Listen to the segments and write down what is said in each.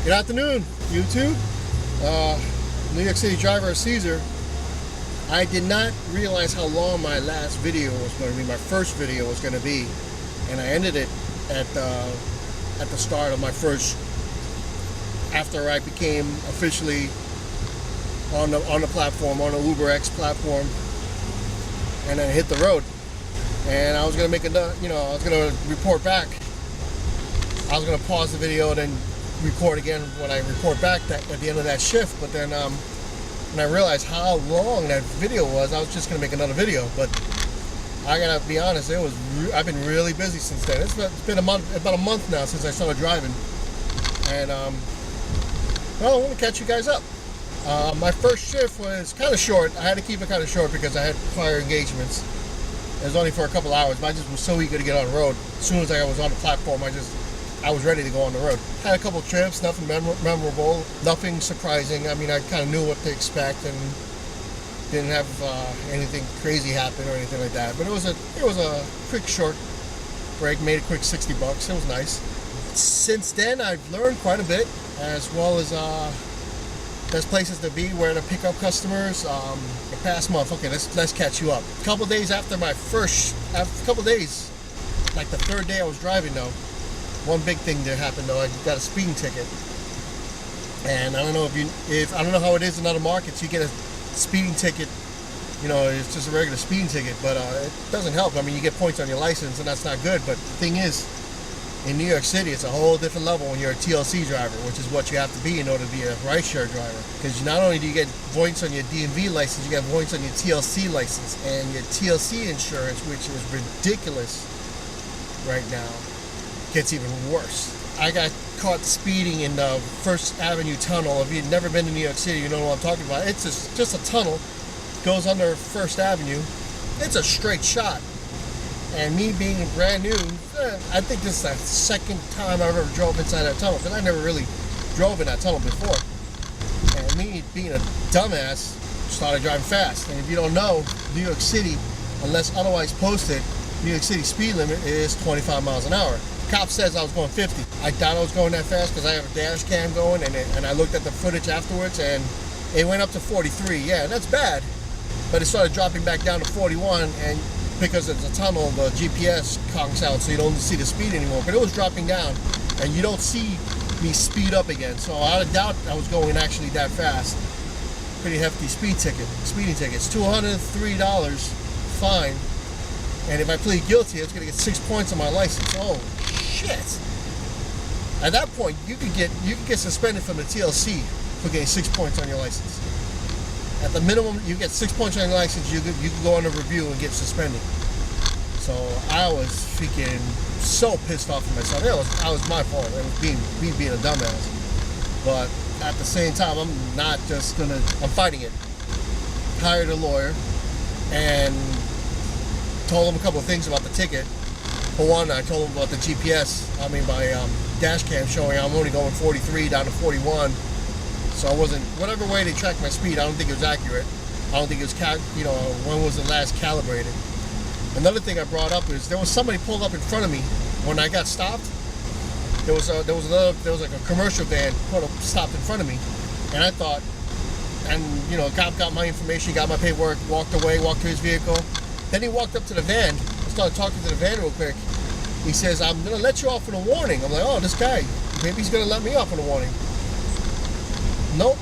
Good afternoon, YouTube. New York City driver Caesar. I did not realize how long my last video was going to be, my first video was going to be, and I ended it at the start of my first, after I became officially on the platform, on the Uber X platform, and then hit the road. And I was going to make another, I was going to report back. I was going to pause the video and then record again when I report back at the end of that shift. But then when I realized how long that video was, I was just going to make another video. But I gotta be honest, I've been really busy since then. It's been about a month now since I started driving, and well, I want to catch you guys up. My first shift was kind of short. I had to keep it kind of short because I had prior engagements. It was only for a couple hours, but I just was so eager to get on the road. As soon as I was on the platform, I was ready to go on the road. Had a couple trips, nothing memorable, nothing surprising. I mean, I kind of knew what to expect and didn't have anything crazy happen or anything like that. But it was a quick short break. Made a quick $60. It was nice. Since then, I've learned quite a bit, as well as there's places to be, where to pick up customers. The past month, okay, let's catch you up. A couple days after my first, like the third day I was driving though, one big thing that happened though, I got a speeding ticket. And I don't know I don't know how it is in other markets. You get a speeding ticket, it's just a regular speeding ticket, but it doesn't help. I mean, you get points on your license, and that's not good. But the thing is, in New York City, it's a whole different level when you're a TLC driver, which is what you have to be in order to be a rideshare driver. Because not only do you get points on your DMV license, you get points on your TLC license, and your TLC insurance, which is ridiculous right now, gets even worse. I got caught speeding in the First Avenue tunnel. If you've never been to New York City, you know what I'm talking about. It's just a tunnel, goes under First Avenue. It's a straight shot. And me being brand new, I think this is the second time I've ever drove inside that tunnel, because I never really drove in that tunnel before. And me being a dumbass, started driving fast. And if you don't know, New York City, unless otherwise posted, New York City speed limit is 25 miles an hour. Cop says I was going 50. I thought I was going that fast because I have a dash cam going, and I looked at the footage afterwards, and it went up to 43. Yeah, that's bad. But it started dropping back down to 41, and because it's a tunnel, the GPS conks out, so you don't see the speed anymore. But it was dropping down, and you don't see me speed up again. So I doubt I was going actually that fast. Pretty hefty speeding ticket. It's $203 fine. And if I plead guilty, it's going to get 6 points on my license. Oh, shit. At that point, you could get suspended from the TLC for getting 6 points on your license. At the minimum, you get 6 points on your license, you could go on a review and get suspended. So I was freaking so pissed off at myself. That was my fault. It was me being a dumbass. But at the same time, I'm fighting it. Hired a lawyer and told him a couple of things about the ticket. For one, I told him about the GPS. My dash cam showing I'm only going 43 down to 41. So I wasn't, whatever way they tracked my speed, I don't think it was accurate. I don't think it was, when was it last calibrated? Another thing I brought up is there was somebody pulled up in front of me when I got stopped. There was like a commercial van stopped in front of me, and I thought, cop got my information, got my paperwork, walked to his vehicle. Then he walked up to the van. I started talking to the van real quick. He says, "I'm gonna let you off on a warning." I'm like, "Oh, this guy, maybe he's gonna let me off on a warning." Nope,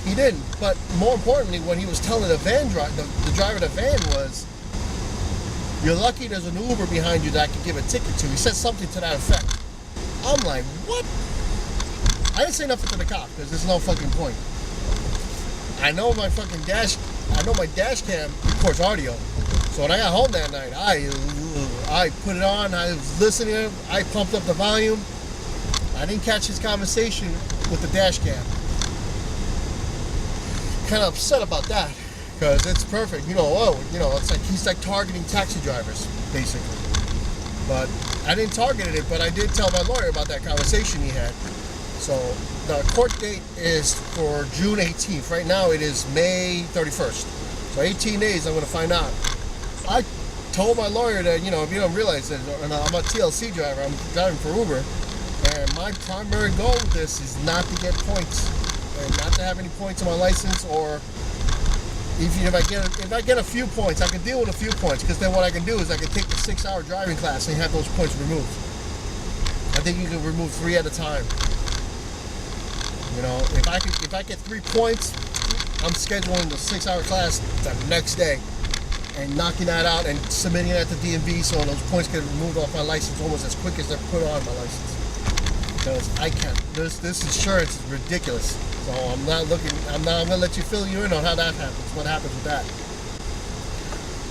he didn't. But more importantly, what he was telling the van driver, the driver of the van, was, "You're lucky there's an Uber behind you that I can give a ticket to." He said something to that effect. I'm like, what? I didn't say nothing to the cop because there's no fucking point. I know my dash cam records audio. So when I got home that night, I put it on, I was listening, I pumped up the volume. I didn't catch his conversation with the dash cam. Kind of upset about that, because it's perfect. It's like he's like targeting taxi drivers, basically. But I didn't target it, but I did tell my lawyer about that conversation he had. So the court date is for June 18th. Right now it is May 31st. So 18 days I'm going to find out. I told my lawyer that, if you don't realize that I'm a TLC driver, I'm driving for Uber, And my primary goal with this is not to get points, and not to have any points on my license, or even if I get a few points, I can deal with a few points, because then what I can do is I can take the 6-hour driving class and have those points removed. I think you can remove 3 at a time. You know, if I get 3 points, I'm scheduling the 6-hour class the next day and knocking that out and submitting that to DMV so those points get removed off my license almost as quick as they're put on my license. Because I can't. This insurance is ridiculous. So I'm gonna let you fill you in on how that happens. What happens with that?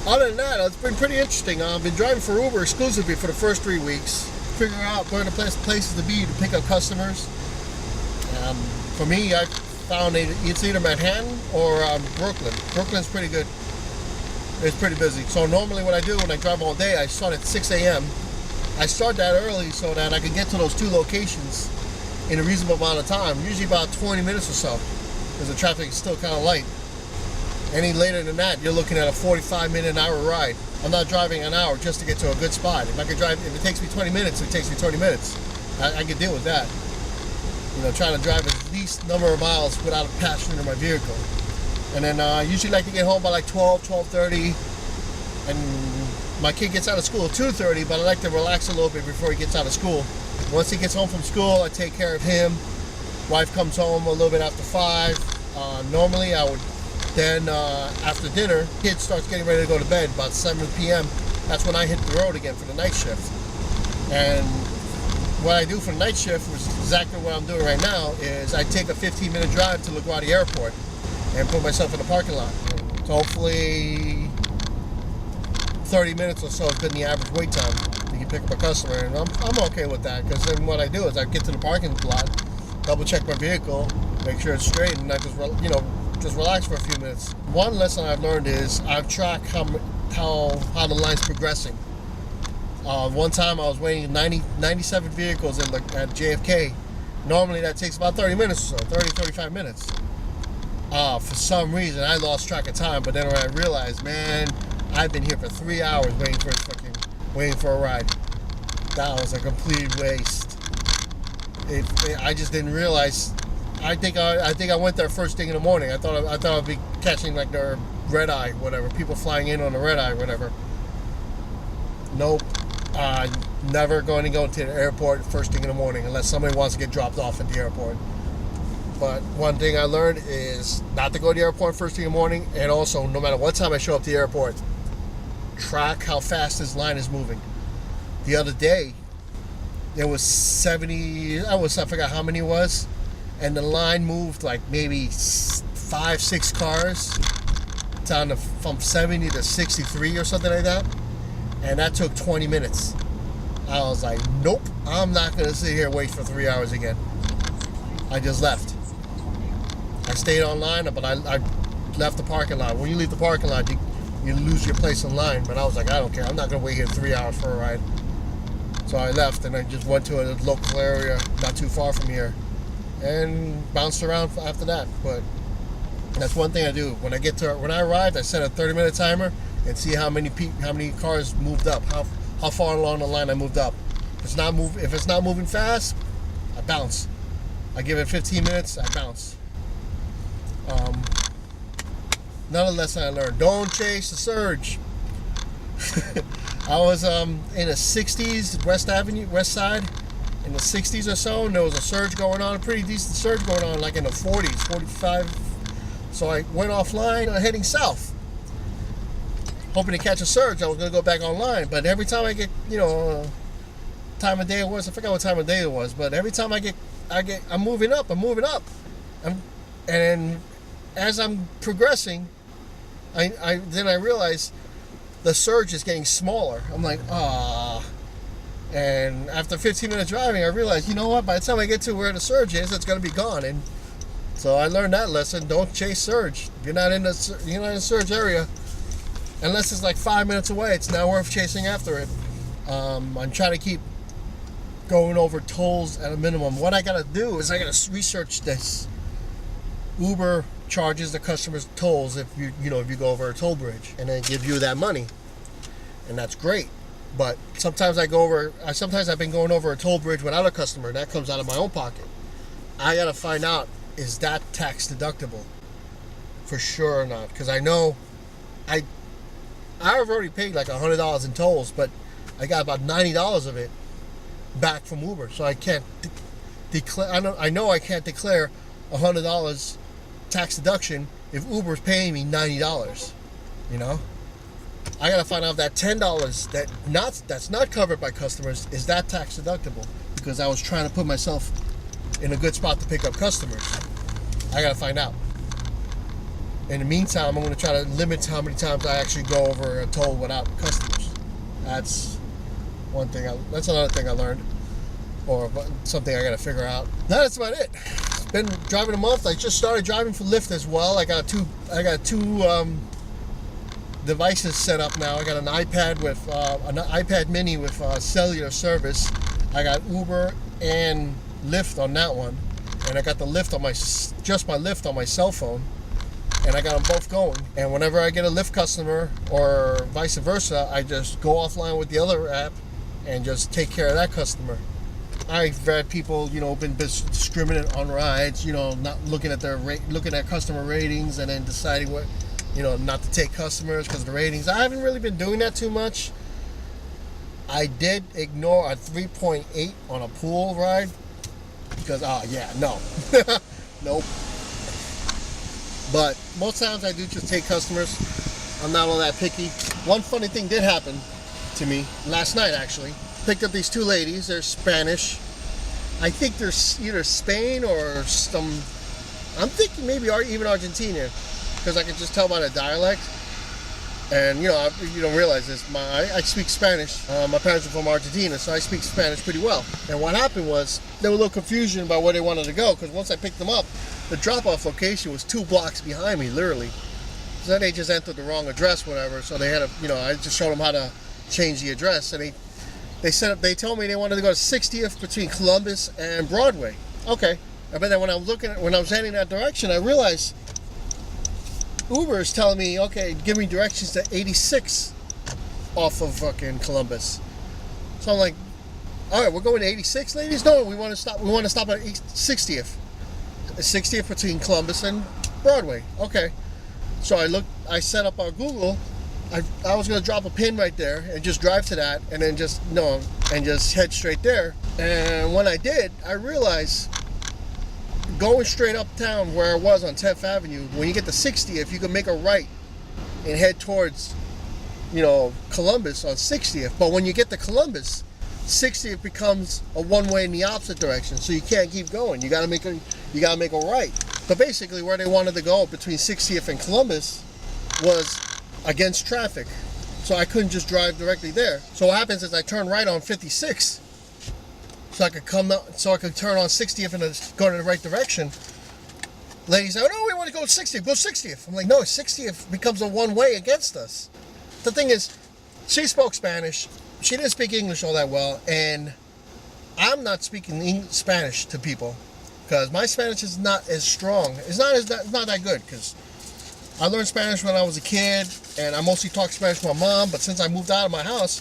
Other than that, it's been pretty interesting. I've been driving for Uber exclusively for the first 3 weeks, figuring out where the places to be to pick up customers. For me, I found it's either Manhattan or Brooklyn. Brooklyn's pretty good. It's pretty busy. So normally what I do when I drive all day, I start at 6 a.m. I start that early so that I can get to those 2 locations in a reasonable amount of time, usually about 20 minutes or so, because the traffic is still kind of light. Any later than that, you're looking at a 45-minute, an hour ride. I'm not driving an hour just to get to a good spot. If it takes me 20 minutes, it takes me 20 minutes. I can deal with that. You know, trying to drive the least number of miles without a passenger in my vehicle. And then I usually like to get home by like 12:30, and my kid gets out of school at 2:30, but I like to relax a little bit before he gets out of school. Once he gets home from school, I take care of him. Wife comes home a little bit after 5. Normally I would then, after dinner, kid starts getting ready to go to bed about 7 p.m. That's when I hit the road again for the night shift. And what I do for the night shift, which is exactly what I'm doing right now, is I take a 15-minute drive to LaGuardia Airport and put myself in the parking lot. So hopefully 30 minutes or so has been the average wait time to pick up a customer, and I'm okay with that, because then what I do is I get to the parking lot, double check my vehicle, make sure it's straight, and I just relax for a few minutes. One lesson I've learned is I've tracked how the line's progressing. One time I was waiting 97 vehicles at JFK. Normally that takes about 30 minutes or so, 35 minutes. For some reason I lost track of time, but then when I realized, man, I've been here for 3 hours waiting for a ride. That was a complete waste. I just didn't realize. I think I went there first thing in the morning. I thought I'd be catching like the red eye, whatever. People flying in on the red eye, whatever. Nope. Never going to go to the airport first thing in the morning unless somebody wants to get dropped off at the airport. But one thing I learned is not to go to the airport first thing in the morning, and also no matter what time I show up to the airport, track how fast this line is moving. The other day, there was 70, I forgot how many it was, and the line moved like maybe 5-6 cars down from 70 to 63 or something like that, and that took 20 minutes. I was like, nope, I'm not going to sit here and wait for 3 hours again. I just left. I stayed online, but I left the parking lot. When you leave the parking lot, you lose your place in line. But I was like, I don't care. I'm not going to wait here 3 hours for a ride. So I left, and I just went to a local area not too far from here and bounced around after that. But that's one thing I do. When I arrived, I set a 30-minute timer and see how many cars moved up, how far along the line I moved up. If it's not moving fast, I bounce. I give it 15 minutes, I bounce. Another lesson I learned: don't chase the surge. I was in the 60s, West Side, in the 60s or so, and there was a surge going on, a pretty decent surge going on, like in the 40s, 45. So I went offline, heading south, hoping to catch a surge. I was going to go back online, but every time I get, time of day it was, I forgot what time of day it was, but every time I'm moving up, and as I'm progressing, I realize the surge is getting smaller. I'm like, and after 15 minutes driving, I realized, you know what, by the time I get to where the surge is, it's going to be gone. And so I learned that lesson: don't chase surge. If you're not in the surge area, unless it's like 5 minutes away, it's not worth chasing after it. I'm trying to keep going over tolls at a minimum. What I gotta do is I gotta research this. Uber charges the customers tolls if you go over a toll bridge, and they give you that money, and that's great. But sometimes sometimes I've been going over a toll bridge without a customer, and that comes out of my own pocket. I gotta find out, is that tax deductible for sure or not? Because I know I've already paid like $100 in tolls, but I got about $90 of it back from Uber, so I can't declare. I know I can't declare $100 tax deduction if Uber's paying me $90. You know, I gotta find out if that $10 that's not covered by customers, is that tax deductible? Because I was trying to put myself in a good spot to pick up customers. I gotta find out. In the meantime, I'm gonna try to limit how many times I actually go over a toll without customers. That's one thing. That's another thing I learned, or something I gotta figure out. That's about it. Been driving a month. I just started driving for LYFT as well. I got two devices set up now. I got an iPad mini with cellular service. I got Uber and LYFT on that one, and I got the LYFT on my LYFT on my cell phone, and I got them both going. And whenever I get a LYFT customer or vice versa, I just go offline with the other app and just take care of that customer. I've had people, been discriminant on rides, not looking at looking at customer ratings and then deciding what, not to take customers because of the ratings. I haven't really been doing that too much. I did ignore a 3.8 on a pool ride because, nope. But most times I do just take customers. I'm not all that picky. One funny thing did happen to me last night, actually. Picked up these two ladies. They're Spanish. I think they're either Spain or some. I'm thinking maybe even Argentina, because I can just tell by the dialect. And you don't realize this. I speak Spanish. My parents are from Argentina, so I speak Spanish pretty well. And what happened was there was a little confusion about where they wanted to go, because once I picked them up, the drop-off location was 2 blocks behind me, literally. So they just entered the wrong address, whatever. So they had I just showed them how to change the address, and they told me they wanted to go to 60th between Columbus and Broadway. Okay. But then when I was heading that direction, I realized Uber is telling me, okay, give me directions to 86 off of fucking Columbus. So I'm like, all right, we're going to 86, ladies? No, we want to stop at 60th. 60th between Columbus and Broadway. Okay. So I set up our Google. I was going to drop a pin right there and just drive to that and then just head straight there. And when I did, I realized going straight uptown where I was on 10th Avenue, when you get to 60th, you can make a right and head towards, Columbus on 60th. But when you get to Columbus, 60th becomes a one-way in the opposite direction, so you can't keep going. You gotta make a right. But basically, where they wanted to go between 60th and Columbus was against traffic, so I couldn't just drive directly there. So what happens is I turn right on 56, so I could turn on 60th and go in the right direction. Ladies say, "Oh no, we want to go 60th. Go 60th." I'm like, "No, 60th becomes a one-way against us." The thing is, she spoke Spanish. She didn't speak English all that well, and I'm not speaking Spanish to people because my Spanish is not as strong. It's not that good, because I learned Spanish when I was a kid, and I mostly talk Spanish with my mom, but since I moved out of my house,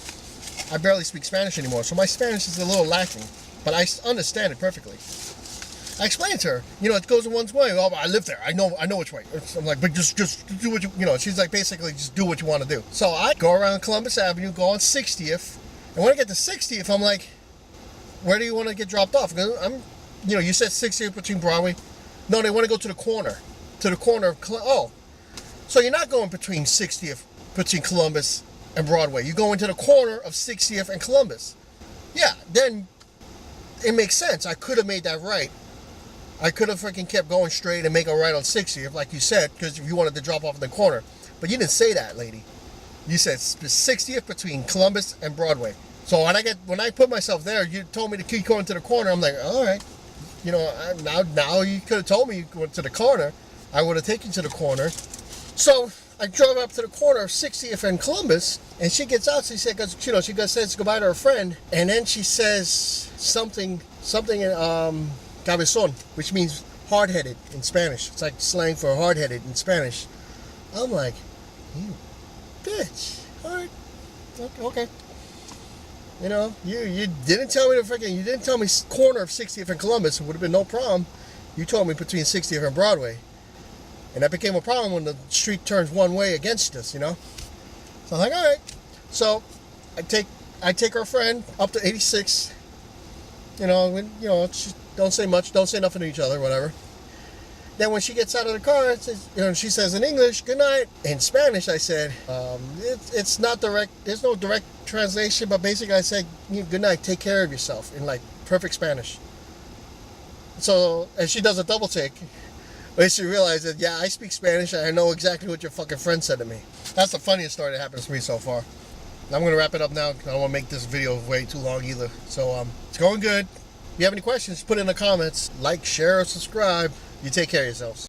I barely speak Spanish anymore, so my Spanish is a little lacking, but I understand it perfectly. I explained to her, it goes in one's way. Oh, I live there. I know which way. I'm like, but just do what she's like, basically, just do what you want to do. So I go around Columbus Avenue, go on 60th, and when I get to 60th, I'm like, where do you want to get dropped off? You said 60th between Broadway. No, they want to go to the corner of so you're not going between 60th, between Columbus and Broadway. You go into the corner of 60th and Columbus. Yeah, then it makes sense. I could have made that right. I could have freaking kept going straight and make a right on 60th, like you said, because if you wanted to drop off in the corner. But you didn't say that, lady. You said 60th between Columbus and Broadway. So when I put myself there, you told me to keep going to the corner. I'm like, all right. Now you could have told me you went to the corner. I would have taken you to the corner. So I drove up to the corner of 60th and Columbus, and she gets out. She said, she says goodbye to her friend, and then she says something in cabezón, which means hard-headed in Spanish. It's like slang for hard-headed in Spanish. I'm like, you bitch. All right, okay. You know, you didn't tell me you didn't tell me corner of 60th and Columbus. It would have been no problem. You told me between 60th and Broadway. And that became a problem when the street turns one way against us, you know? So I'm like, all right. So I take our friend up to 86. You know, don't say much, don't say nothing to each other, whatever. Then when she gets out of the car, she says in English, "Good night." In Spanish, I said, it's not direct. There's no direct translation, but basically I said, "Good night, take care of yourself," in like perfect Spanish. So, and she does a double take. But she realized that, yeah, I speak Spanish and I know exactly what your fucking friend said to me. That's the funniest story that happens to me so far. I'm going to wrap it up now. I don't want to make this video way too long either. So, it's going good. If you have any questions, put it in the comments. Like, share, or subscribe. You take care of yourselves.